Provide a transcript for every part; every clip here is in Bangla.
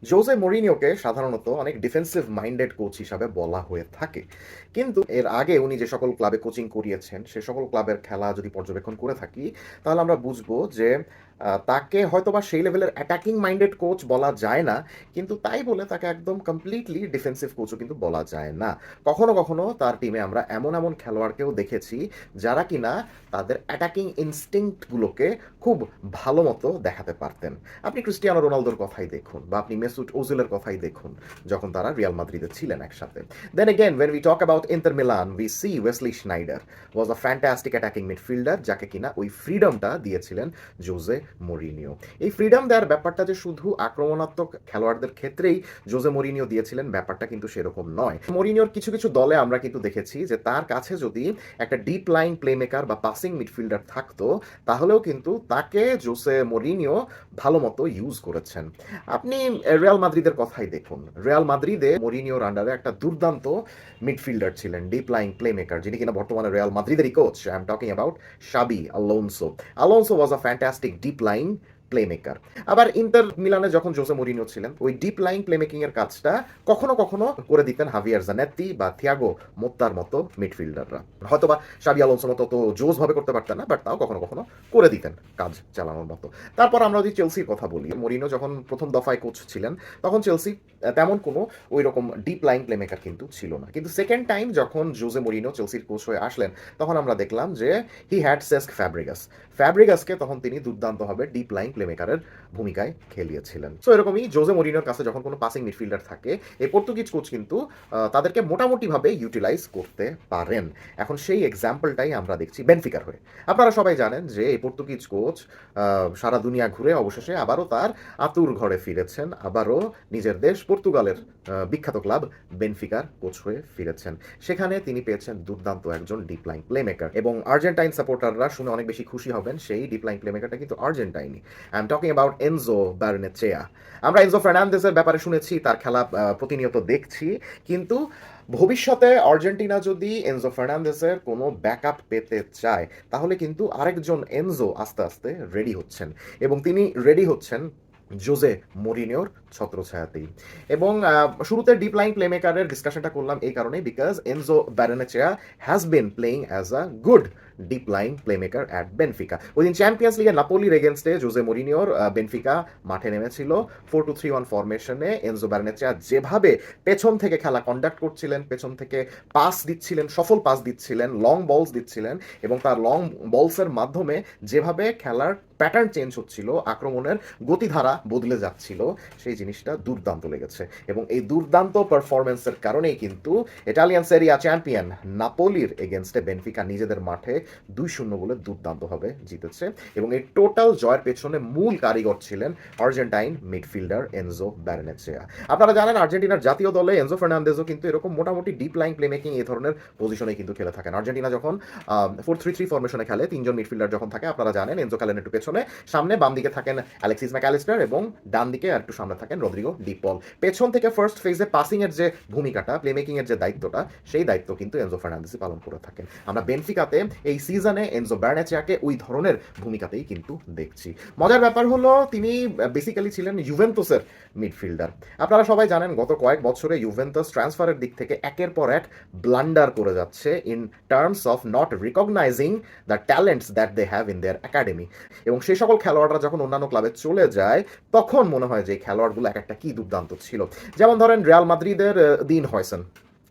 জোসে মরিনিওকে সাধারণত অনেক ডিফেন্সিভ মাইন্ডেড কোচ হিসাবে বলা হয়ে থাকে। কিন্তু এর আগে উনি যে সকল ক্লাবে কোচিং করিয়েছেন, সে সকল ক্লাবের খেলা যদি পর্যবেক্ষণ করে থাকি, তাহলে আমরা বুঝবো যে তাকে হয়তোবা সেই লেভেলের অ্যাটাকিং মাইন্ডেড কোচ বলা যায় না, কিন্তু তাই বলে তাকে একদম কমপ্লিটলি ডিফেন্সিভ কোচও কিন্তু বলা যায় না। কখনো কখনো তার টিমে আমরা এমন এমন খেলোয়াড়কেও দেখেছি যারা কিনা তাদের অ্যাটাকিং ইনস্টিংক্টগুলোকে খুব ভালো মতো দেখাতে পারতেন। আপনি ক্রিস্টিয়ানো রোনালদোর কথাই দেখুন, বা আপনি মেসুট ওজিলের কথাই দেখুন, যখন তারা রিয়াল মাদ্রিদে ছিলেন একসাথে। Then again when we talk about Inter Milan, we see Wesley Sneijder was a fantastic attacking midfielder, যাকে কিনা ওই ফ্রিডমটা দিয়েছিলেন জোসে মরিনিও। এই ফ্রিডম দেওয়ার ব্যাপারটা যে শুধু আক্রমণাত্মক খেলোয়াড়দের ক্ষেত্রেই জোসে মরিনিও দিয়েছিলেন, ব্যাপারটা কিন্তু সেরকম নয়। মরিনিওর কিছু কিছু দলে আমরা কিন্তু দেখেছি যে তার কাছে যদি একটা ডিপ লাইন প্লেমেকার বা পাসিং মিডফিল্ডার থাকতো, তাহলেও কিন্তু তাকে জোসে মরিনিও ভালো মতো ইউজ করেছেন। আপনি রিয়াল মাদ্রিদের কথাই দেখুন। রিয়াল মাদ্রিদে মরিনিওর আন্ডারে একটা দুর্দান্ত মিডফিল্ডার ছিলেন, ডিপ লাইন প্লেমেকার, যিনি কিনা বর্তমানে রিয়াল মাদ্রিদেরই coach. I am talking about Xabi Alonso. Alonso was a fantastic deep line playmaker. আবার ইন্টার মিলানে যখন জোসে মরিনিও ছিলেন, ওই ডিপ লাইন প্লেমেকিং এর কাজটা কখনো কখনো করে দিতেন হাভিয়ার জানেত্তি বা থিয়াগো মোত্তার মতো মিডফিল্ডাররা। হয়তোবা শাবি আলোনসো মতো তো জোস ভাবে করতে পারতেন না, বাট তাও কখনো কখনো করে দিতেন কাজ চালানোর মতো। তারপর আমরা যদি চেলসির কথা বলি, মরিনো যখন প্রথম দফায় কোচ ছিলেন, তখন চেলসি তেমন কোনো ওই রকম ডিপ লাইন প্লেমেকার কিন্তু ছিল না। কিন্তু সেকেন্ড টাইম যখন জোসে মরিনো চেলসির কোচ হয়ে আসলেন, তখন আমরা দেখলাম যে হি হ্যাড সেস্ক ফ্যাব্রিগাসকে তখন তিনি দুর্দান্তভাবে ডিপ লাইন প্লেমেকারের ভূমিকায় খেলিয়েছিলেন। সো এরকমই জোসে মরিনোর কাছে যখন কোনো পাসিং মিডফিল্ডার থাকে, এই পর্তুগিজ কোচ কিন্তু তাদেরকে মোটামুটিভাবে ইউটিলাইজ করতে পারেন। এখন সেই এক্সাম্পলটাই আমরা দেখছি বেনফিকার হয়ে। আপনারা সবাই জানেন যে এই পর্তুগিজ কোচ সারা দুনিয়া ঘুরে অবশেষে আবারও তার আতুর ঘরে ফিরেছেন, আবারও নিজের দেশ পর্তুগালের বিখ্যাত ক্লাব বেনফিকার কোচ হয়ে ফিরেছেন। সেখানে তিনি পেয়েছেন দুর্দান্ত একজন ডিপ লাইন প্লেমেকার, এবং আর্জেন্টাইন সাপোর্টাররা শুনে অনেক বেশি খুশি হবেন, সেই ডিপ লাইন প্লেমেকারটা কিন্তু আর্জেন্টাইনি। I am talking about Enzo Barrenechea. আমরা এনজো ফার্নান্দেজের ব্যাপারে শুনেছি, তার খেলা প্রতিনিয়ত দেখছি, কিন্তু ভবিষ্যতে আর্জেন্টিনা যদি এনজো ফার্নান্দেসের কোনো ব্যাকআপ পেতে চায়, তাহলে কিন্তু আরেকজন এনজো আস্তে আস্তে রেডি হচ্ছেন, এবং তিনি রেডি হচ্ছেন জোসে মরিনিওর ছত্রছায়াতেই। এবং শুরুতে ডিপ লাইন প্লেমেকারের ডিসকাশনটা করলাম এই কারণেই, because Enzo Barrenechea has been playing as a good deep line playmaker at Benfica. ওই দিন চ্যাম্পিয়ন্স লিগে নাপোলির এগেনস্টে জোসে মরিনিওর বেনফিকা মাঠে নেমেছিল 4-2-3-1 ফরমেশনে। এনজো বারেনেচেয়া যেভাবে পেছন থেকে খেলা কন্ডাক্ট করছিলেন, পেছন থেকে পাস দিচ্ছিলেন, সফল পাস দিচ্ছিলেন, লং বলস দিচ্ছিলেন, এবং তার লং বলসের মাধ্যমে যেভাবে খেলার প্যাটার্ন চেঞ্জ হচ্ছিল, আক্রমণের গতিধারা বদলে যাচ্ছিল, সেই জিনিসটা দুর্দান্ত লেগেছে। এবং এই দুর্দান্ত পারফরমেন্সের কারণেই কিন্তু ইটালিয়ান সেরিয়া চ্যাম্পিয়ন নাপোলির এগেনস্টে বেনফিকা নিজেদের মাঠে 2-0 বলে দুর্দান্তভাবে জিতেছে। এবং এই টোটাল জয়ের পেছনে মূল কারিগর ছিলেন আর্জেন্টাইন মিডফিল্ডার এনজো বারেনেচেয়া। আপনারা জানেন আর্জেন্টিনার জাতীয় দলে এনজো ফার্নান্দেজও কিন্তু এরকম মোটামুটি ডিপ লাইন প্লেমেকিং এই ধরনের পজিশনে কিন্তু খেলে থাকেন। আর্জেন্টিনা যখন 4-3-3 ফরমেশনে খেলে, তিনজন মিডফিল্ডার যখন থাকে, আপনারা জানেন এনজো খেলেন একটু পেছনে, সামনে বাম দিকে থাকেন অ্যালেক্সিস ম্যাকঅ্যালিস্টার, এবং ডান দিকে আর একটু সামনে থাকেন রদ্রিগো ডি পল। পেছন থেকে ফার্স্ট ফেজে পাসিং এর যে ভূমিকাটা, প্লেমেকিং এর যে দায়িত্বটা, সেই দায়িত্ব কিন্তু এনজো ফার্নান্দেসই পালন করে থাকেন। আমরা বেনফিকাতে এই সিজনে এনজো বার্নেচেয়াকে ওই ধরনের ভূমিকাতেই কিন্তু দেখছি। মজার ব্যাপার হলো তিনি বেসিক্যালি ছিলেন ইউভেন্তুসের মিডফিল্ডার। আপনারা সবাই জানেন গত কয়েক বছরে ইউভেন্টাস ট্রান্সফারের দিক থেকে একের পর এক ব্লান্ডার করে যাচ্ছে in terms of not recognising the talents that they have in their academy. এবং সেই সকল খেলোয়াড়রা যখন অন্যান্য ক্লাবে চলে যায়, তখন মনে হয় যে এই খেলোয়াড়গুলো এক একটা কি দুর্দান্ত ছিল। যেমন ধরেন রিয়াল মাদ্রিদের দিন হয়সন,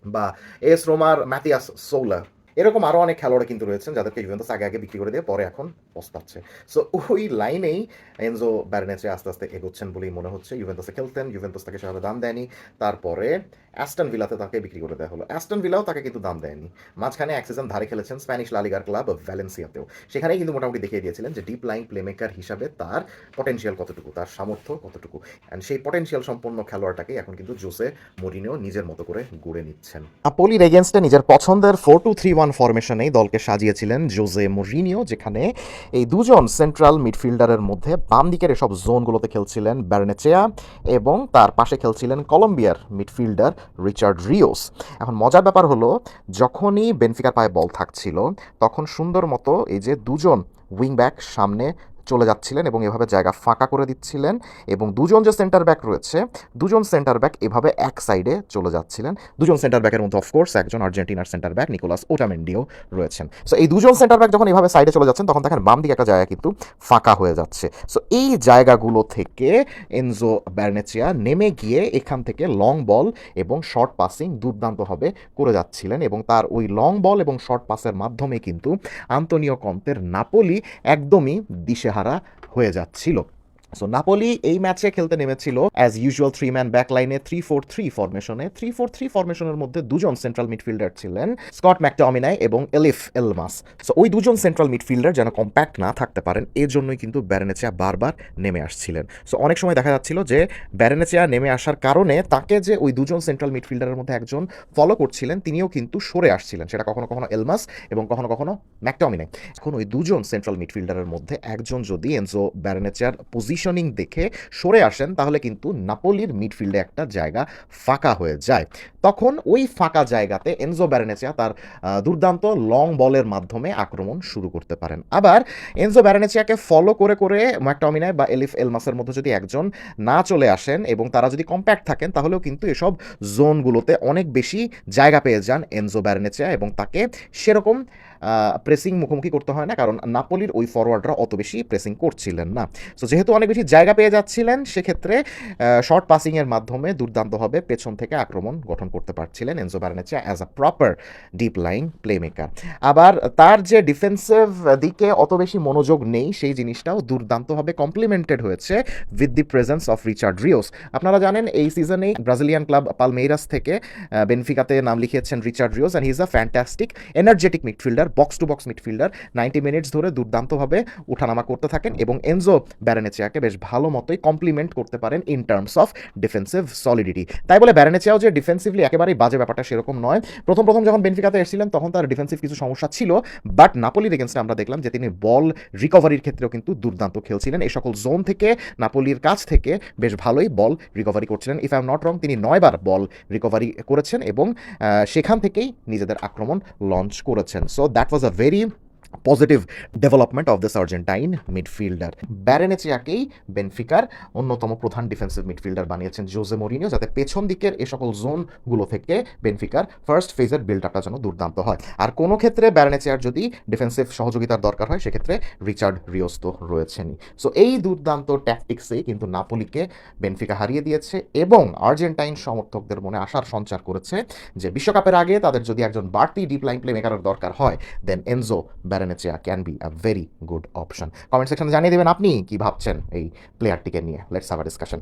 বা এস রোমার ম্যাথিয়াস সোলা, এরকম আরও অনেক খেলোয়াড় কিন্তু রয়েছেন যাদেরকে ইউভেন্টাস আগে আগে বিক্রি করে দিয়ে পরে এখন পস্তাচ্ছে। সো ওই লাইনেই এনজো বারেনেচে আস্তে আস্তে এগোচ্ছেন বলেই মনে হচ্ছে। ইউভেন্টাসে খেলতেন, ইউভেন্টাস তাকে সেভাবে দাম দেয়নি, তারপরে অ্যাস্টন ভিলাতে তাকে বিক্রি করে দেওয়া হলো, অ্যাস্টন ভিলাও তাকে কিন্তু দাম দেয়নি। মাঝখানে এক সিজন ধারে খেলেছেন স্প্যানিশ লালিগার ক্লাব ভ্যালেন্সিয়াতেও, সেখানেই কিন্তু মোটামুটি দেখিয়ে দিয়েছিলেন যে ডিপ লাইন প্লেমেকার হিসাবে তার পটেনশিয়াল কতটুকু, তার সামর্থ্য কতটুকু। অ্যান্ড সেই পটেনশিয়াল সম্পন্ন খেলোয়াড়টাকে এখন কিন্তু জোসে মরিনিও নিজের মতো করে গড়ে নিচ্ছেন। নাপোলির এগেনস্টে নিজের পছন্দের 4-2-3-1 ফরমেশনেই দলকে সাজিয়েছিলেন জোসে মরিনিও, যেখানে এই দুজন সেন্ট্রাল মিডফিল্ডারের মধ্যে বাম দিকের এসব জোনগুলোতে খেলছিলেন বার্নেচেয়া, এবং তার পাশে খেলছিলেন কলম্বিয়ার মিডফিল্ডার রিচার্ড রিওস। এখন মজার ব্যাপার হলো, যখনই বেনফিকার পায়ে বল থাকছিল, তখন সুন্দর মতো এই যে দুজন উইং ব্যাক সামনে চলে যাচ্ছিলেন এবং এভাবে জায়গা ফাঁকা করে দিচ্ছিলেন এবং দুজন যে সেন্টার ব্যাক রয়েছে দুজন সেন্টার ব্যাক এভাবে এক সাইডে চলে যাচ্ছিলেন। দুজন সেন্টার ব্যাকের মধ্যে অফকোর্স একজন আর্জেন্টিনার সেন্টার ব্যাক নিকোলাস ওটামেন্ডিও রয়েছেন। সো এই দুজন সেন্টার ব্যাক যখন এভাবে সাইডে চলে যাচ্ছেন তখন দেখেন বাম দিকে একটা জায়গা কিন্তু ফাঁকা হয়ে যাচ্ছে। সো এই জায়গাগুলো থেকে এনজো বার্নেচিয়া নেমে গিয়ে এখান থেকে লং বল এবং শর্ট পাসিং দুর্দান্তভাবে করে যাচ্ছিলেন এবং তার ওই লং বল এবং শর্ট পাসের মাধ্যমে কিন্তু আন্তোনিও কন্তের নাপোলি একদমই দিশেহারা হয়ে যাচ্ছিল। সো নাপোলি এই ম্যাচে খেলতে নেমেছিল অ্যাজ ইউজুয়াল 3-ম্যান ব্যাকলাইনে 3-4-3 ফরমেশনে। 3-4-3 ফরমেশনের মধ্যে দুজন সেন্ট্রাল মিডফিল্ডার ছিলেন, স্কট ম্যাকটমিনাই এবং এলিফ এলমাস। সো ওই দুজন সেন্ট্রাল মিডফিল্ডার যেন কম্প্যাক্ট না থাকতে পারেন এজন্যই কিন্তু বারেনেচিয়া বারবার নেমে আসছিলেন। সো অনেক সময় দেখা যাচ্ছিল যে বারেনেচিয়া নেমে আসার কারণে তাকে যে ওই দুজন সেন্ট্রাল মিডফিল্ডারের মধ্যে একজন ফলো করছিলেন তিনিও কিন্তু সরে আসছিলেন, সেটা কখনো কখনো এলমাস এবং কখনো কখনো ম্যাকটমিনাই। এখন ওই দুজন সেন্ট্রাল মিডফিল্ডারের মধ্যে একজন যদি এনজো বারেনেচিয়ার পজিশনিং দেখে সরে আসেন তাহলে কিন্তু নাপোলির মিডফিল্ডে একটা জায়গা ফাঁকা হয়ে যায়। তখন ওই ফাঁকা জায়গাতে এনজো বারেনেচিয়া তার দুর্দান্ত লং বলের মাধ্যমে আক্রমণ শুরু করতে পারেন। আবার এনজো বারেনেচিয়াকে ফলো করে করে ম্যাকটমিনাই বা এলিফ এলমাসের মধ্যে যদি একজন না চলে আসেন এবং তারা যদি কম্প্যাক্ট থাকেন তাহলেও কিন্তু এসব জোনগুলোতে অনেক বেশি জায়গা পেয়ে যান এনজো বারেনেচিয়া এবং তাকে সেরকম প্রেসিং মুখোমুখি করতে হয় না, কারণ নাপোলির ওই ফরওয়ার্ডরা অত বেশি প্রেসিং করছিলেন না। সো যেহেতু অনেক বেশি জায়গা পেয়ে যাচ্ছিলেন সেক্ষেত্রে শর্ট পাসিংয়ের মাধ্যমে দুর্দান্তভাবে পেছন থেকে আক্রমণ গঠন করতে পারছিলেন Enzo Barrenechea as a proper deep line playmaker. আবার তার যে ডিফেন্সিভ দিকে অত বেশি মনোযোগ নেই সেই জিনিসটাও দুর্দান্তভাবে কমপ্লিমেন্টেড হয়েছে with the presence of Richard রিওস। আপনারা জানেন এই সিজনেই ব্রাজিলিয়ান ক্লাব পালমেইরাস থেকে বেনফিকাতে নাম লিখিয়েছেন Richard Rios and he is a fantastic energetic midfielder, box to box midfielder. 90 minutes ধরে দুর্দান্তভাবে উঠানামা করতে থাকেন এবং এনজো বারেনেচিয়াকে বেশ ভালো মতোই কমপ্লিমেন্ট করতে পারেন in terms of defensive solidity. তাই বলে বারেনেচিয়াও যে ডিফেন্সিভলি একেবারেই বাজে ব্যাপারটা সেরকম নয়। প্রথম যখন বেনফিকাতে এসেছিলেন তখন তার ডিফেন্সিভ কিছু সমস্যা ছিল, বাট নাপোলির এগেনস্টে আমরা দেখলাম যে তিনি বল রিকভারির ক্ষেত্রেও কিন্তু দুর্দান্ত খেলছিলেন। এই সকল জোন থেকে নাপোলির কাছ থেকে বেশ ভালোই বল রিকভারি করছিলেন। If I am not wrong তিনি 9 বার বল রিকভারি করেছেন এবং সেখান থেকেই নিজেদের আক্রমণ লঞ্চ করেছেন। So that was a very positive development of this Argentine midfielder. বারেনেচিয়াকেই বেনফিকার অন্যতম প্রধান ডিফেন্সিভ মিডফিল্ডার বানিয়েছেন জোজে মরিনিও, যাতে পেছন দিকের এ সকল জোনগুলো থেকে বেনফিকার ফার্স্ট ফেজের বিল্ড আপটা যেন দুর্দান্ত হয়। আর কোনো ক্ষেত্রে বারেনেচিয়ার যদি ডিফেন্সিভ সহযোগিতার দরকার হয় সেক্ষেত্রে রিচার্ড রিওস তো রয়েছেনই। সো এই দুর্দান্ত ট্যাকটিক্সেই কিন্তু নাপোলিকে বেনফিকা হারিয়ে দিয়েছে এবং আর্জেন্টাইন সমর্থকদের মনে আশার সঞ্চার করেছে যে বিশ্বকাপের আগে তাদের যদি একজন বাড়তি ডিপ লাইন প্লে মেকারের দরকার হয় then Enzo Barrenechea can be a very good option. Comment সেকশনে জানিয়ে দেবেন আপনি কি ভাবছেন এই প্লেয়ারটিকে নিয়ে। Let's have a discussion.